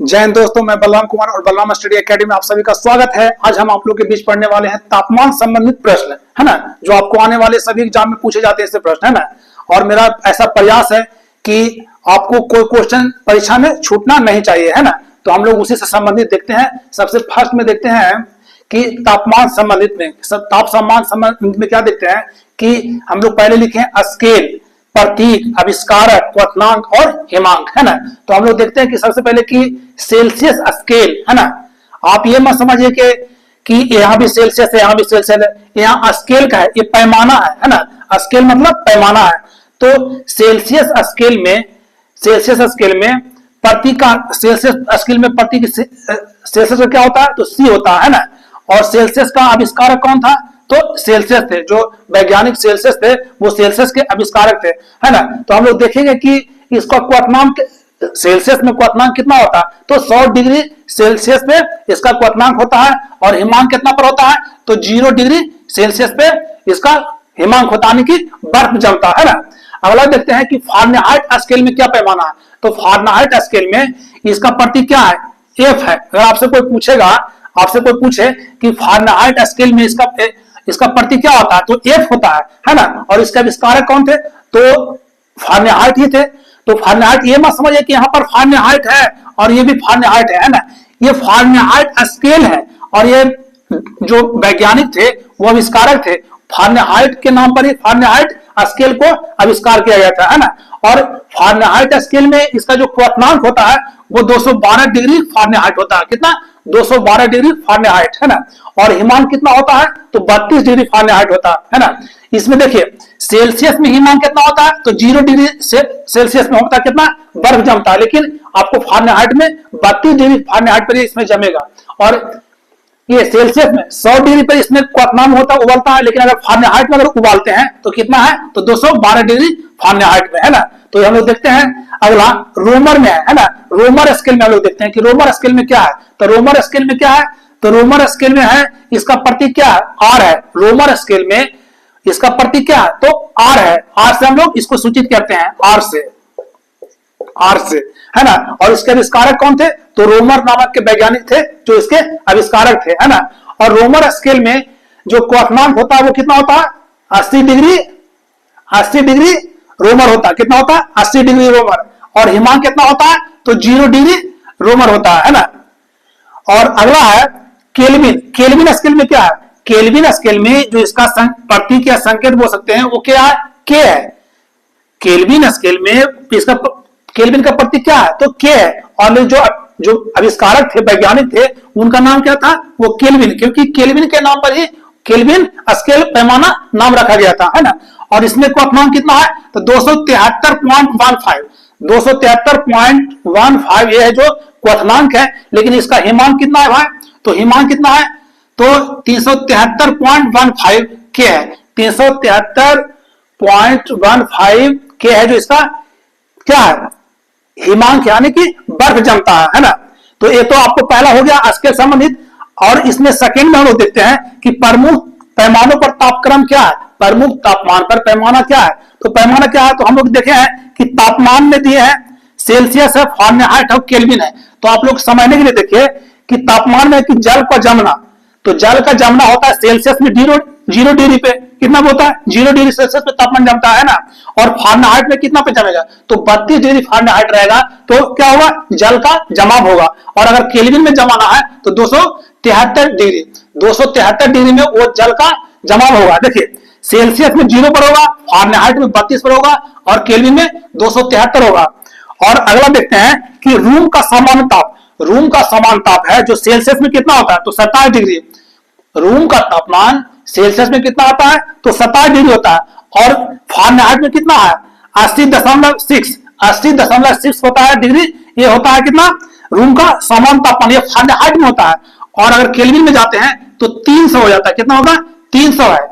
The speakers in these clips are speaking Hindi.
जय हिंद दोस्तों, मैं बलराम कुमार और बलराम स्टडी एकेडमी में आप सभी का स्वागत है। आज हम आप लोग के बीच पढ़ने वाले हैं तापमान संबंधित प्रश्न, है ना, जो आपको आने वाले सभी एग्जाम में पूछे जाते हैं ऐसे प्रश्न, है ना। और मेरा ऐसा प्रयास है कि आपको कोई क्वेश्चन परीक्षा में छूटना नहीं चाहिए, है ना। तो हम लोग उसी से संबंधित देखते हैं। सबसे फर्स्ट में देखते हैं कि तापमान संबंधित में तापमान संबंधित में क्या देखते हैं कि हम लोग पहले लिखे हैं स्केल, प्रतीक, आविष्कारक, क्वथनांक और हिमांक, है ना। तो हम लोग देखते हैं कि सबसे पहले कि सेल्सियस स्केल, है ना। आप ये मत समझिए कि यहाँ भी सेल्सियस है, यहाँ भी सेल्सियस है, यहाँ स्केल का है, ये पैमाना है ना। स्केल मतलब पैमाना है। तो सेल्सियस स्केल में प्रतीक का, सेल्सियस स्केल में प्रतीक सेल्सियस का क्या होता है, तो सी होता है ना। और सेल्सियस का आविष्कारक कौन था, तो सेल्सियस थे। जो वैज्ञानिक सेल्सियस थे वो सेल्सियस के आविष्कारक थे, है ना। तो हम लोग देखेंगे कि इसका क्वथनांक, सेल्सियस में क्वथनांक कितना होता है, तो 100 डिग्री सेल्सियस पे इसका क्वथनांक होता है। और हिमांक कितना पर होता है, तो 0 डिग्री सेल्सियस पे इसका हिमांक होता है, यानी कि बर्फ जमता है ना। अगला देखते हैं कि फारेनहाइट स्केल में क्या पैमाना है। तो फारेनहाइट स्केल में इसका प्रतीक क्या है, एफ है। अगर आपसे कोई पूछे कि फारेनहाइट स्केल में इसका प्रतीक क्या होता है, तो एफ होता है ना। और इसके आविष्कारक कौन थे, तो फारेनहाइट ही थे। तो फारेनहाइट, ये मत समझिए कि यहाँ पर फारेनहाइट है और ये भी फारेनहाइट है ना। ये फारेनहाइट स्केल है और ये जो वैज्ञानिक थे वो आविष्कारक थे। फारेनहाइट के नाम पर ही फारेनहाइट स्केल को आविष्कार किया गया था, है ना। और फारेनहाइट स्केल में इसका जो क्वथनांक होता है वो 212 डिग्री फारेनहाइट होता है। कितना, 212 डिग्री फारेनहाइट, है ना। और हिमांक कितना होता है, तो 32 डिग्री फारेनहाइट होता है ना। इसमें देखिए सेल्सियस में हिमांक कितना होता है, तो 0 डिग्री सेल्सियस में होता है कितना, बर्फ जमता है। लेकिन आपको फारेनहाइट में 32 डिग्री फारेनहाइट पर इसमें जमेगा। और ये सेल्सियस में 100 डिग्री पर इसमें क्वथनांक होता है, उबलता है। लेकिन अगर फारेनहाइट में अगर उबालते हैं तो कितना है, तो 212 डिग्री फारेनहाइट में, है ना। तो हम लोग देखते हैं अगला रोमर में है ना। रोमर स्केल में हम लोग देखते हैं कि रोमर स्केल में क्या है। तो रोमर स्केल में क्या है, तो रोमर स्केल में है, इसका प्रतीक क्या है, आर है। रोमर स्केल में इसका प्रतीक क्या है, तो आर है। आर से हम लोग इसको सूचित करते हैं, आर से, है ना। और इसके आविष्कारक कौन थे, तो रोमर नामक के वैज्ञानिक थे जो इसके आविष्कारक थे, है ना। और रोमर स्केल में जो क्वथनांक होता है वो कितना होता है, 80 डिग्री रोमर होता है। कितना होता है, 80 डिग्री रोमर। और हिमांक कितना होता है, तो 0 डिग्री रोमर होता है ना। और अगला है केल्विन। केल्विन स्केल में क्या है, केल्विन स्केल में जो इसका प्रतीक या संकेत बोल सकते हैं वो क्या है, के है। केल्विन स्केल में इसका केल्विन का प्रतीक क्या है, तो के है। और जो आविष्कारक थे, वैज्ञानिक थे, उनका नाम क्या था, वो केल्विन। क्योंकि केल्विन के नाम पर ही केल्विन स्केल पैमाना नाम रखा गया था, है ना। और इसमें क्वथनांक कितना है, तो 273.15 ये है जो क्वथनांक है। लेकिन इसका हिमांक कितना है भाई, तो हिमांक कितना है, तो 373.15 के है। 373.15 के है जो इसका क्या है, हिमांक, यानी कि बर्फ जमता है ना। तो ये तो आपको पहला हो गया स्केल संबंधित। और इसमें सेकंड में हम लोग देखते हैं कि प्रमुख पैमानों पर तापक्रम क्या है। प्रमुख तापमान पर पैमाना क्या है, तो पैमाना क्या है, तो हम लोग देखे हैं कि तापमान में दिए हैं सेल्सियस है, फारेनहाइट है, केल्विन है। तो आप लोग समझने के लिए देखिए कि तापमान में कि जल का जमना, तो जल का जमना होता है सेल्सियस में 0 डिग्री पे। कितना होता है, 0 डिग्री सेल्सियस पे तापमान जमता है ना। और फारेनहाइट में कितना पे जमेगा, तो 32 डिग्री फारेनहाइट रहेगा। तो क्या होगा, जल का जमाव होगा। और अगर केल्विन में जमाना है तो 273 डिग्री में वो जल का जमाव होगा। देखिए सेल्सियस में 0 पर होगा, फारेनहाइट में 32 पर होगा, और केल्विन में 273 होगा। और अगला देखते हैं कि रूम का सामान्य ताप है जो सेल्सियस में कितना होता है, तो 27 डिग्री। रूम का तापमान सेल्सियस में कितना आता है, तो 27 डिग्री होता है। और फारेनहाइट में कितना है, 80.6 होता है डिग्री। ये होता है कितना, रूम का सामान्य तापमान, ये फारेनहाइट में होता है। और अगर केल्विन में जाते हैं तो 300 हो जाता है। कितना होगा, 300 है।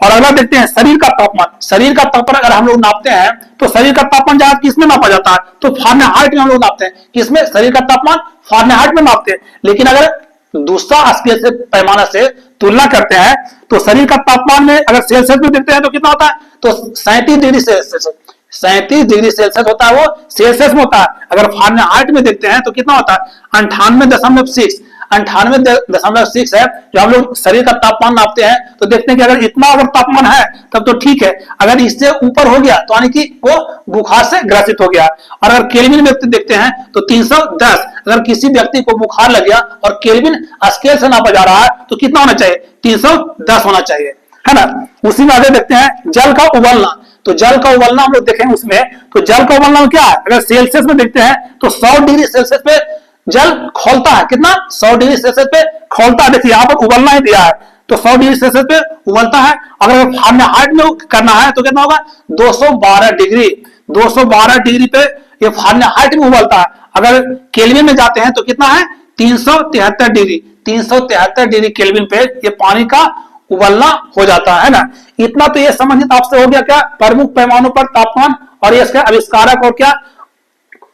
और अगला देखते हैं शरीर का तापमान। शरीर का तापमान अगर हम लोग नापते हैं तो शरीर का तापमान ज्यादा किसमें नापा जाता है, तो फारेनहाइट में हम लोग नापते हैं। किसमें, शरीर का तापमान फारेनहाइट में नापते हैं। लेकिन अगर दूसरा स्केल से पैमाना से तुलना करते हैं तो शरीर का तापमान में अगर सेल्सियस में देखते हैं तो कितना होता है, तो 37 डिग्री सेल्सियस। 37 डिग्री सेल्सियस होता है, वो सेल्सियस में होता है। अगर फारेनहाइट में देखते हैं तो कितना होता है 98.6, 98.6 है जो हम लोग शरीर का तापमान नापते हैं। तो देखते हैं कि अगर इतना अगर तापमान है तब तो ठीक है, अगर इससे ऊपर हो गया तो यानी कि वो बुखार से ग्रसित हो गया। और अगर केल्विन में देखते हैं तो 310, अगर किसी व्यक्ति को बुखार लग गया और केल्विन स्केल से नापा जा रहा है तो कितना होना चाहिए, 310 होना चाहिए, है ना। उसी में आगे देखते हैं जल का उबलना। तो जल का उबलना हम लोग देखेंगे उसमें, तो जल का उबलना क्या है, अगर सेल्सियस में देखते हैं तो 100 डिग्री सेल्सियस पे जल खौलता है। कितना, 100 डिग्री सेल्सियस पे खौलता है। देखिए यहाँ पर उबलना ही दिया है तो 100 डिग्री सेल्सियस पे उबलता है। अगर फारेनहाइट में करना है तो कितना होगा, 212 डिग्री, 212 डिग्री पे ये फारेनहाइट में उबलता है। अगर केल्विन में जाते हैं तो कितना है, 373 डिग्री, 373 डिग्री केल्विन पे ये पानी का उबलना हो जाता है ना। इतना तो ये संबंधित आपसे हो गया क्या, प्रमुख पैमानों पर तापमान और ये इसका आविष्कारक और क्या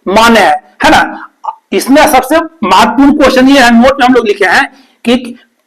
मान्य है ना। इसमें सबसे महत्वपूर्ण क्वेश्चन ये है, नोट में हम लोग लिखे हैं कि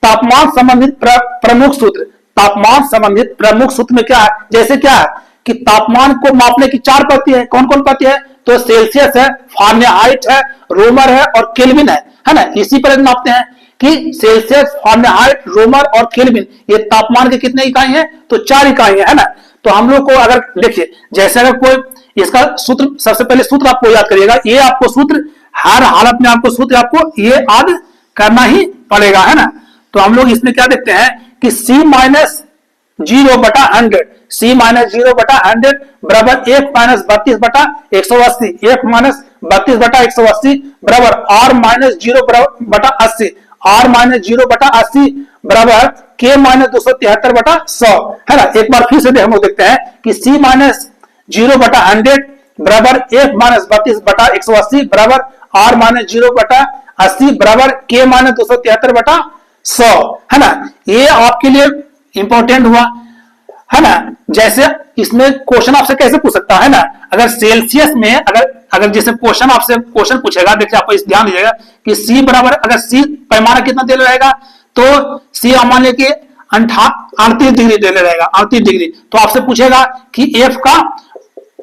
तापमान संबंधित प्रमुख सूत्र, तापमान संबंधित प्रमुख सूत्र में क्या है, जैसे क्या है कि तापमान को मापने की 4 पद्धति है। कौन कौन पद्धति है, तो सेल्सियस है, फारेनहाइट है, रोमर है और केल्विन है ना। इसी पर नापते हैं कि सेल्सियस, फारेनहाइट, रोमर और केल्विन ये तापमान के कितने इकाई हैं, तो 4 इकाई है ना। तो हम लोग को अगर देखिए, जैसे अगर कोई इसका सूत्र, सबसे पहले सूत्र आपको याद करिएगा, ये आपको सूत्र हर हालत में आपको सूत्र आपको ये याद करना ही पड़ेगा, है ना। तो हम लोग इसमें क्या देखते हैं कि C माइनस 0/100, C माइनस 0/100 बराबर 1 माइनस 32/180, 1 माइनस 32/180 बराबर R माइनस 0/80, R माइनस 0/80 बराबर K माइनस 273/100, है ना। एक बार फिर से हम लोग देखते हैं कि C माइनस 0/100 बराबर 1 माइनस 32/180 बराबर R माइनस 0/80 बराबर K माइनस 273/100, है ना। ये आपके लिए इंपॉर्टेंट हुआ, है ना। जैसे इसमें क्वेश्चन आपसे कैसे पूछ सकता है ना, अगर सेल्सियस में अगर जैसे क्वेश्चन पूछेगा, देखिए आप इस ध्यान दीजिएगा कि C बराबर, अगर C पैमाना कितना दे रहेगा तो C मान लीजिए कि 38 डिग्री दे रहेगा, 38 डिग्री। तो आपसे पूछेगा कि F का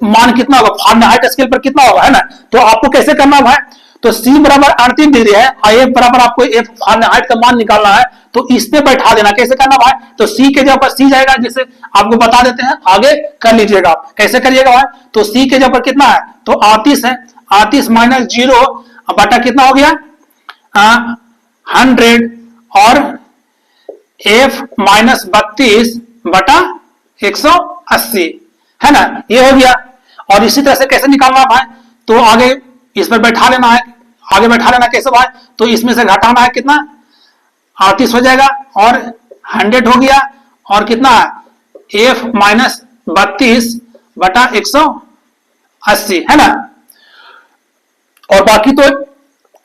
मान कितना होगा, फारेनहाइट स्केल पर कितना होगा, है ना। तो आपको कैसे करना है, तो C बराबर 38 डिग्री है और F बराबर आपको F फारेनहाइट का मान निकालना है, तो इस पे बैठा देना। कैसे करना भाई, तो C के जगह पर C जाएगा, जैसे आपको बता देते हैं, आगे कर लीजिएगा आप। कैसे करिएगा भाई, तो C के जगह पर कितना है, तो 38 है, 38 माइनस 0 बटा कितना हो गया 100 और F माइनस 32/180, है ना, ये हो गया। और इसी तरह से कैसे निकालना भाई, तो आगे इस पर बैठा लेना है, आगे बैठा लेना कैसे भाई, तो इसमें से घटाना है, कितना 38 हो जाएगा और 100 हो गया और कितना है F माइनस 32/180, है ना। और बाकी तो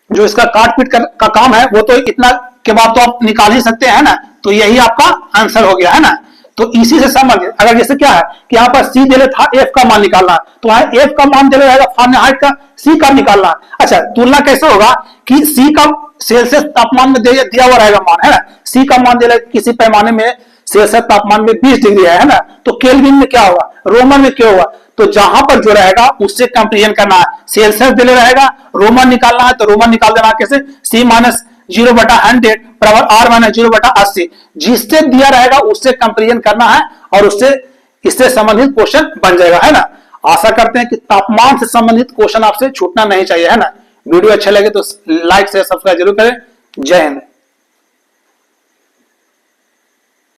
जो इसका काट पीट का काम है वो तो इतना के बाद तो आप निकाल ही सकते हैं ना। तो यही आपका आंसर हो गया, है ना। तो इसी से संबंधित अगर जैसे क्या है कि यहाँ पर C दे था, F का मान निकालना, तो वहां F का मान दे रहेगा, फारेनहाइट का C का निकालना। अच्छा, तुलना कैसे होगा कि C का सेल्सियस तापमान में दिया हुआ रहेगा मान, है ना। C का मान दे किसी पैमाने में सेल्सियस तापमान में 20 डिग्री है ना। तो केल्विन में क्या होगा, रोमन में क्या होगा, तो जहां पर जो रहेगा उससे कंपेरिजन करना है। सेल्सियस दे रहेगा, रोमन निकालना है तो रोमन निकाल देना, कैसे C माइनस 0/100 बराबर R माइनस 0/80, जिससे दिया रहेगा उससे कंपेरिजन करना है और उससे इससे संबंधित क्वेश्चन बन जाएगा, है ना। आशा करते हैं कि तापमान से संबंधित क्वेश्चन आपसे छूटना नहीं चाहिए, है ना। वीडियो अच्छा लगे तो लाइक शेयर सब्सक्राइब जरूर करें। जय हिंद।